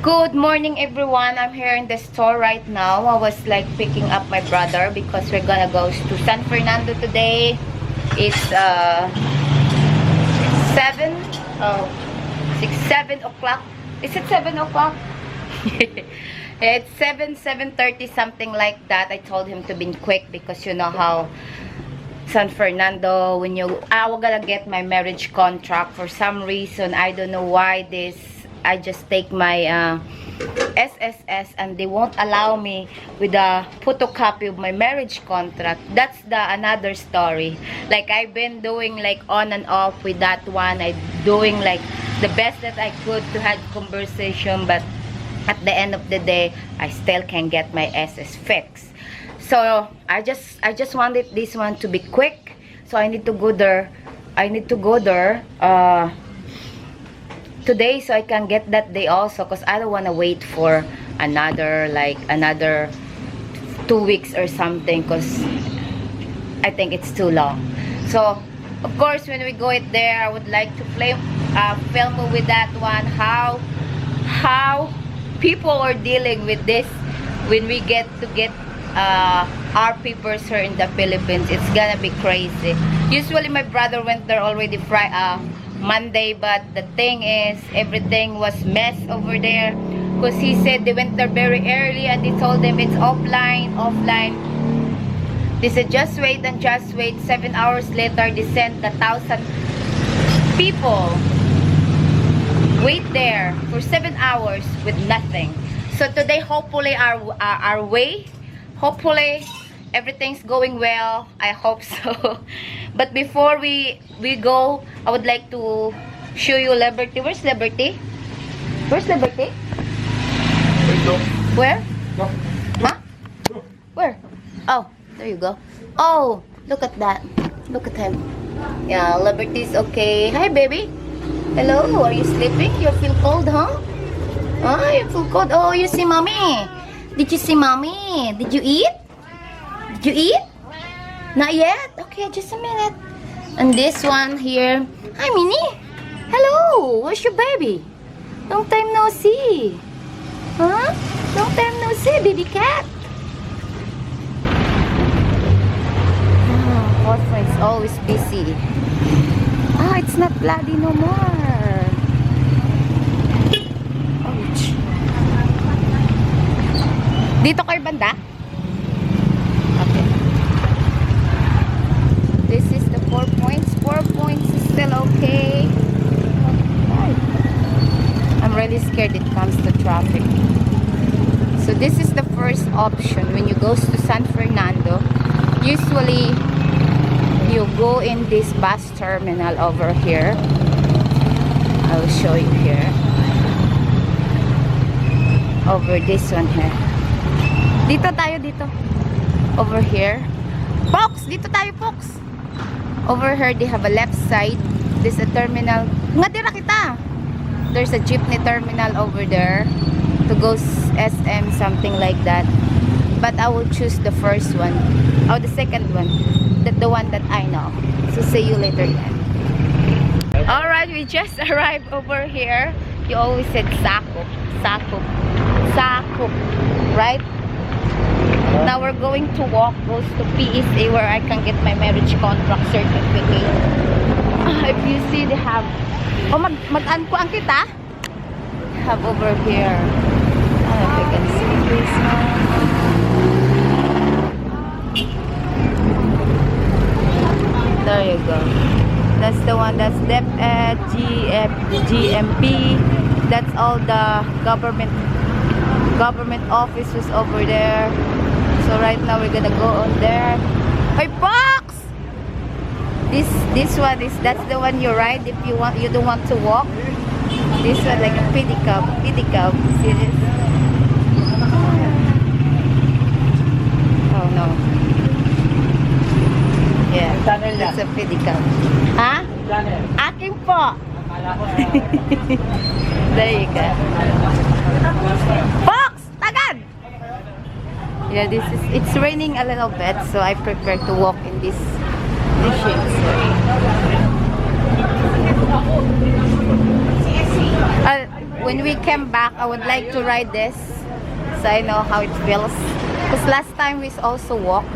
Good morning, everyone. I'm here in the store right now. I was like picking up my brother because we're gonna go to San Fernando today. It's 7 o'clock. Is it 7 o'clock? It's 7:30, something like that. I told him to be quick because you know how San Fernando, when I was gonna get my marriage contract. For some reason, I don't know why I just take my SSS and they won't allow me with a photocopy of my marriage contract. That's another story. Like I've been doing like on and off with that one. I doing like the best that I could to have conversation, but at the end of the day, I still can't get my SS fixed. So I just wanted this one to be quick. So I need to go there. Today, so I can get that day also, because I don't want to wait for another 2 weeks or something, because I think it's too long. So of course when we go there, I would like to film with that one how people are dealing with this when we get our papers here in the Philippines. It's gonna be crazy. Usually my brother went there already Monday, but the thing is everything was mess over there, because he said they went there very early and they told them it's offline. They said just wait. 7 hours later they sent 1,000 people wait there for 7 hours with nothing. So today hopefully our way, hopefully everything's going well. I hope so. But before we go, I would like to show you Liberty. Where's Liberty? Where's Liberty? Where? Huh? Where? Oh, there you go. Oh, look at that. Look at him. Yeah, Liberty's okay. Hi, baby. Hello, are you sleeping? You feel cold, huh? Oh, you feel cold. Oh, you see mommy. Did you see mommy? Did you eat? Did you eat? Not yet? Okay, just a minute. And this one here. Hi, Minnie. Hello. Where's your baby? Long time no see. Huh? Long time no see, baby cat. Boyfriend's always busy. Ah, it's not bloody no more. Ouch. Dito kayo banda? Okay. This is the 4 points. 4 points is still okay. I'm really scared it comes to traffic. So this is the first option when you go to San Fernando. Usually you go in this bus terminal over here. I'll show you here. Over this one here. Dito tayo dito. Over here. Fox! Dito tayo, Fox! Over here, they have a left side. There's a terminal. Nga dira kita! There's a jeepney terminal over there to go SM, something like that. But I will choose the first one. Oh, the second one. The one that I know. So, see you later then. Alright, we just arrived over here. You always said Sakop. Sakop. Sakop. Right? Now we're going to walk, goes to PSA where I can get my marriage contract certificate. If you see, they have, oh, mag-ankuan kita? Have over here. I don't know if you can see this one. There you go. That's the one, that's DepEd, GMP. That's all the government office was over there. So right now we're gonna go on there. Hey, Fox! This one is, that's the one you ride if you don't want to walk. This one like a pedicab. See this? Oh no. Yeah, that's a pedicab. Ha? Akin po. There you go. Fox! Tagad! Yeah, it's raining a little bit, so I prefer to walk in this shades. when we came back, I would like to ride this. So I know how it feels. Because last time we also walk.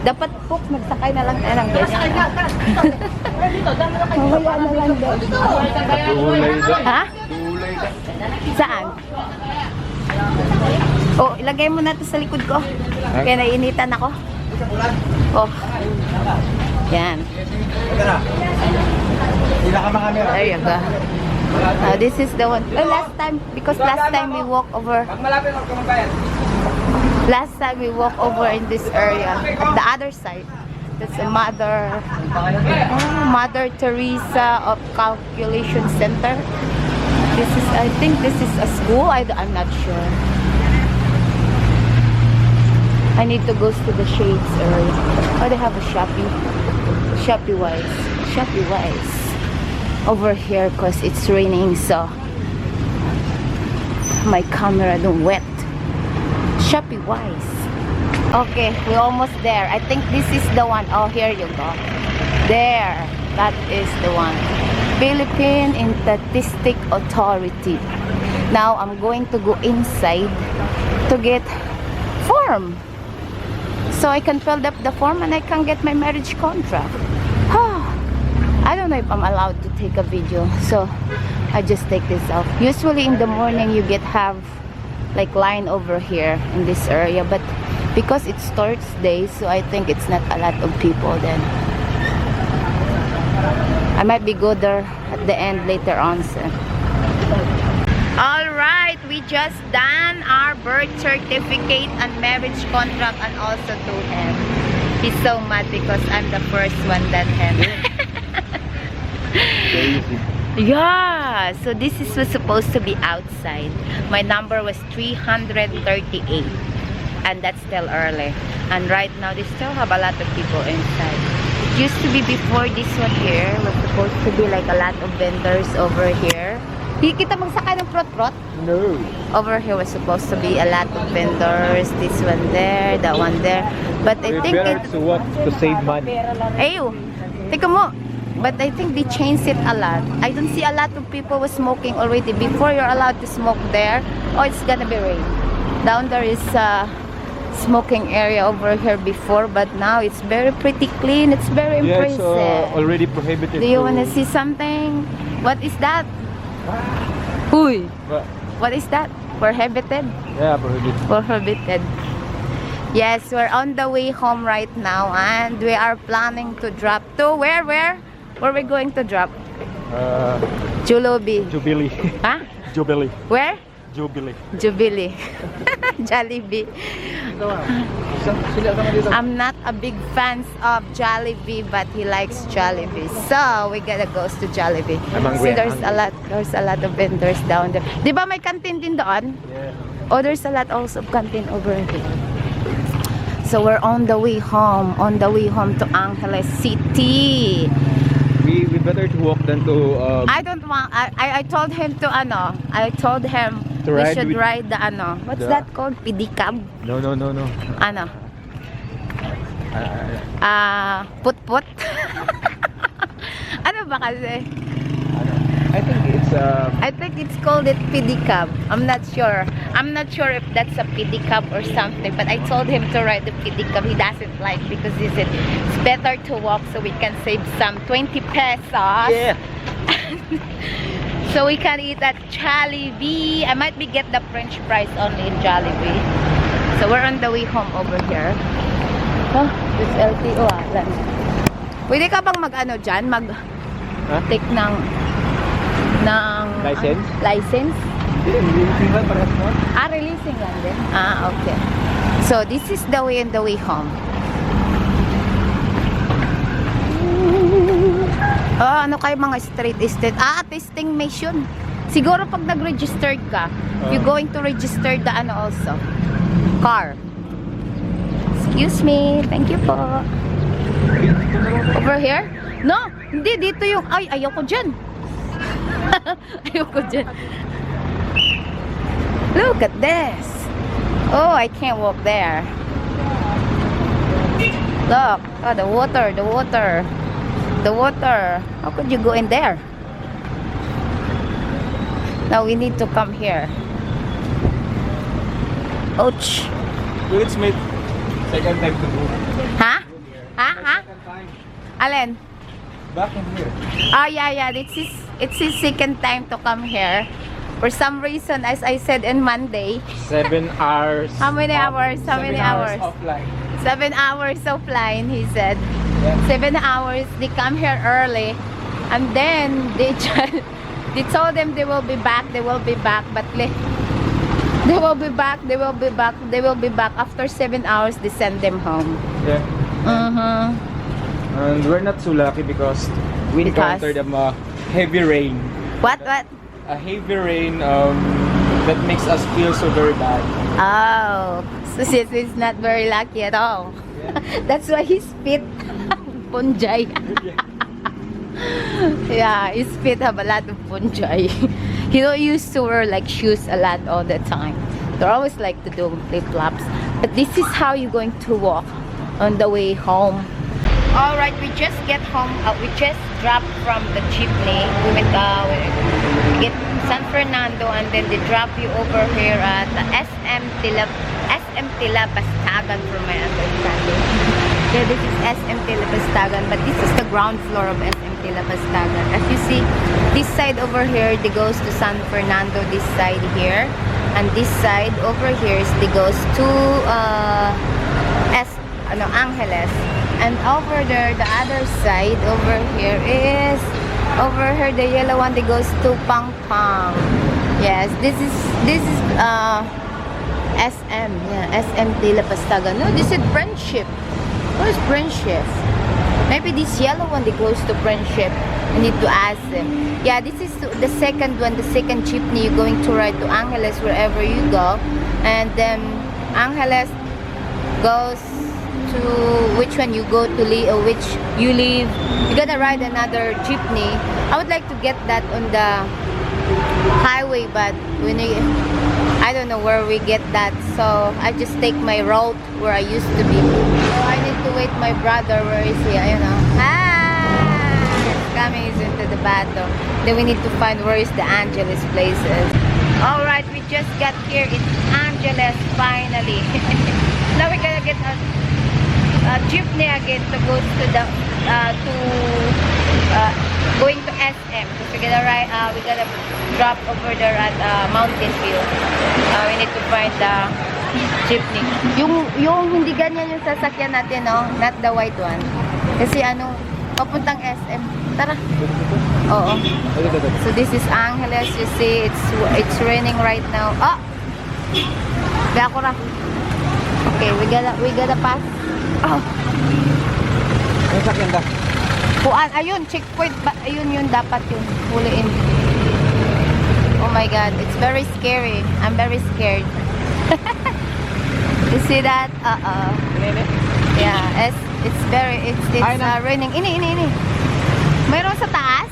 Dapat po, magsakay na lang tayo ng guest. Mamaya na lang din. Ha? Saan? Oh, ilagay mo na ito sa likod ko. Kaya nainitan ako. Oh. Yan. There you go. This is the one. Oh, last time, because last time we walk over. Last time we walk over in this area, at the other side. That's a Mother Teresa of Calculation Center. This is, I think this is a school. I'm not sure. I need to go to the shades area. Oh, they have a Shopee Wise over here because it's raining, so my camera don't wet. Shopee Wise. Okay, we're almost there. I think this is the one. Oh, here you go. There, that is the one. Philippine Statistics Authority. Now I'm going to go inside to get form, so I can fill up the form and I can get my marriage contract. I don't know if I'm allowed to take a video, so I just take this off. Usually in the morning you have like line over here in this area, but because it's Thursday, so I think it's not a lot of people. Then I might be go there at the end later on. So. Alright, we just done our birth certificate and marriage contract, and also to him. He's so mad because I'm the first one that him. Yeah, so this was supposed to be outside. My number was 338, and that's still early. And right now they still have a lot of people inside. It used to be before this one here was supposed to be like a lot of vendors over here. Di kita magsakay ng prot-prot? No. Over here was supposed to be a lot of vendors. This one there, that one there. But I think better to walk to save money. Ayo, tika mo. But I think they changed it a lot. I don't see a lot of people was smoking already. Before you're allowed to smoke there, oh, it's gonna be rain. Down there is a smoking area over here before, but now it's very pretty clean. It's very impressive. Yeah, it's already prohibited. Do you want to see something? What is that? Huy. What is that? Prohibited? Yeah, prohibited. Prohibited. Yes, we're on the way home right now, and we are planning to drop to where? Where are we going to drop? Jubilee. Jubilee. Huh? Jubilee. Where? Jubilee. Jubilee. Jollibee. I'm not a big fan of Jollibee, but he likes Jollibee, so we gotta go to Jollibee. See, there's a lot of vendors down there. Di ba may canteen din doon? Yeah. Oh, there's a lot also of canteen over here. So we're on the way home to Angeles City. We better to walk than to. I don't want. I told him to I told him to we ride should with ride the What's that called? Pedicab? No. Put. Ano ba kasi? I think it's called it pedicab. I'm not sure if that's a pedicab or something, but I told him to ride the pedicab. He doesn't like because he said it's better to walk so we can save some 20 pesos. Yeah. So we can eat at Jollibee. I might be get the French fries only in Jollibee. So we're on the way home over here. Oh, this LTO lang. Pwede ka bang dyan? Take ng license? License? Releasing lang parehas mo? Releasing lang din. Okay. So this is the way home. Ano kayo mga street? Testing mission. Siguro pag nag-registered ka, you're going to register the also. Car. Excuse me. Thank you po. Over here? No, hindi. Dito yung, ayoko dyan. Ayoko dyan. Look at this. Oh, I can't walk there. Look. Oh, the water. How could you go in there? Now we need to come here. Ouch. Will it Smith? Second time to go. Ha? Ha? Ha? Second time. Alin? Back in here. Oh, yeah. It's his second time to come here. For some reason, as I said on Monday. 7 hours. How many hours? How many hours? Offline. 7 hours offline, he said. Yeah. 7 hours. They come here early. And then, they told them they will be back. They will be back. But they will be back. They will be back. They will be back. After 7 hours, they send them home. Yeah. Mm-hmm. And we're not so lucky because we encountered a heavy rain. What? A heavy rain that makes us feel so very bad. Oh, so this is not very lucky at all. Yeah. That's why he spit. Punjay. Yeah, his feet have a lot of punjay. He don't used to wear like shoes a lot all the time. They always like to do flip-flops. But this is how you're going to walk on the way home. Alright, we just get home. We just dropped from the jeepney. We went we get San Fernando and then they drop you over here at the SM Tilabastagan from my understanding. Yeah, this is SM Tilabastagan, but this is the ground floor of SM Tilabastagan. As you see, this side over here, they goes to San Fernando, this side here. And this side over here, they goes to Angeles. And over there, the other side over here is the yellow one that goes to Pangpang. Yes, this is SM. Yeah, SM Tilabastagan. No, this is Friendship. Where's Friendship? Maybe this yellow one that goes to Friendship. I need to ask them. Yeah, this is the second one, the second jeepney you're going to ride to Angeles wherever you go. And then Angeles goes to which one you go to which you leave. You gotta ride another jeepney. I would like to get that on the highway, but I don't know where we get that, so I just take my road where I used to be. So I need to wait my brother. Where is he? I don't know. He's coming. He's into the bathroom. Then we need to find where is the Angeles places. Alright, we just got here. It's Angeles finally. Now we're gonna get a jeepney again to go to the going to SM. So we're gonna drop over there at Mountain View. We need to find the jeepney. Yung hindi ganyan yung sasakyan natin, no? Not the white one. Kasi papuntang SM. Tara. Oo. So this is Angeles. You see, it's raining right now. Oh! Dakura. Okay, we gotta pass. Oh. Ang sakyan ba? Ayun, checkpoint. Ayun yun, dapat yun. Huliin. Oh my God, it's very scary. I'm very scared. You see that? Yeah, it's raining. Ini. Mayroon sa taas?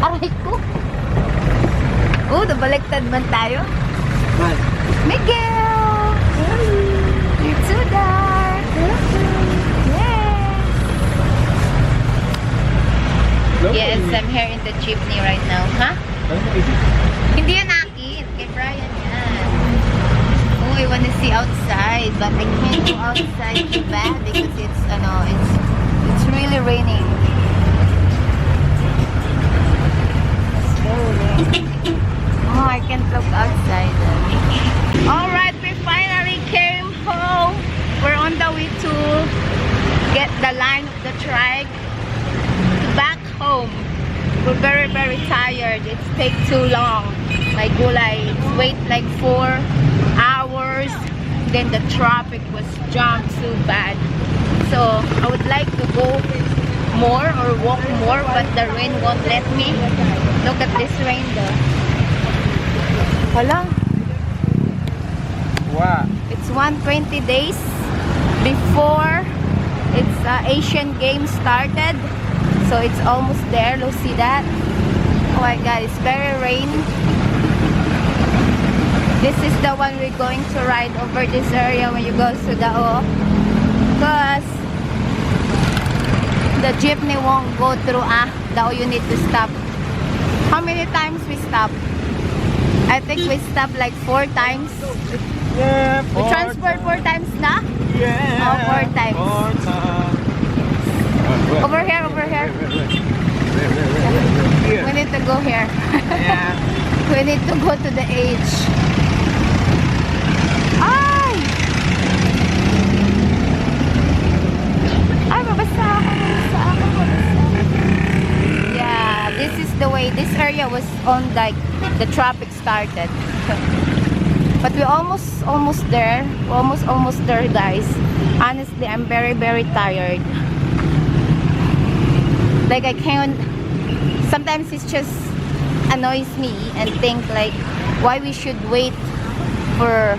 Aray ko. Nabaliktad man tayo. Miguel! You're too dark. Yes, I'm here in the jeepney right now. Huh? Hindi yan akin. Kay Brian yan. I wanna see outside, but I can't go outside too bad because it's really raining. It's very raining. Oh, I can't look outside. Alright, we finally came home. We're on the way to get the line of the trike back home. We're very, very tired. It's take too long. My gulay, wait like 4 hours. Then the traffic was jammed so bad. So I would like to go more or walk more, but the rain won't let me. Look at this rain though. Hala. Wow. It's 120 days before it's Asian Games started. So it's almost there. Look, see that? Oh my God, it's very rainy. This is the one we're going to ride over this area when you go to the because the jeepney won't go through daw you need to stop. How many times we stop? I think we stopped like 4 times. Yeah, We transport 4 times na? Yeah. Oh, 4 times. 4 times. Over here, over here. We need to go here. Yeah. We need to go to the edge. Ay! Ay, mabasa ako, mabasa ako, mabasa. Yeah, this is the way. This area was on like the traffic started. But we're almost there. We're almost there, guys. Honestly, I'm very tired. Like I can't. Sometimes it just annoys me and think like why we should wait for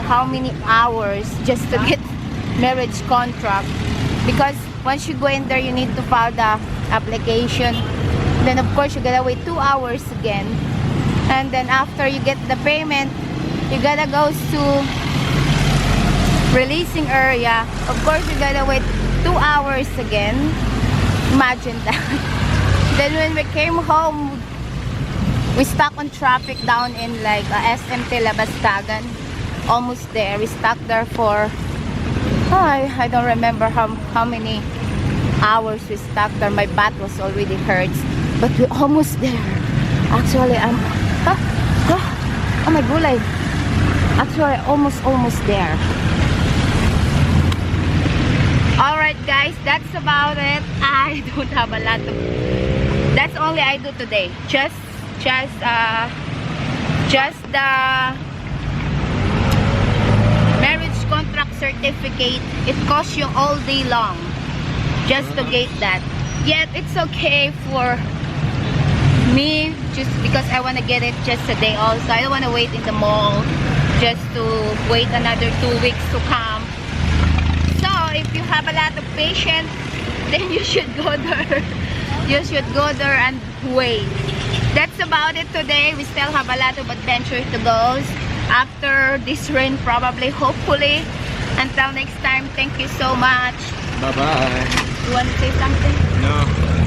how many hours just to get marriage contract, because once you go in there you need to file the application, then of course you gotta wait 2 hours again, and then after you get the payment you gotta go to releasing area, of course you gotta wait 2 hours again. Imagine that. Then when we came home, we stuck on traffic down in like SMT Labastagan. Almost there. We stuck there for I don't remember how many hours we stuck there. My butt was already hurts, but we're almost there. Actually, I'm oh my gulay. Actually, almost there. Alright guys, that's about it. I don't have a lot of... That's only I do today. Just the marriage contract certificate. It costs you all day long just to get that. Yet it's okay for me, just because I want to get it just a day also. I don't want to wait in the mall just to wait another 2 weeks to come. So if you have a lot of patience, then you should go there. You should go there and wait. That's about it today. We still have a lot of adventures to go after this rain, probably, hopefully. Until next time, thank you so much. Bye-bye. You want to say something? No.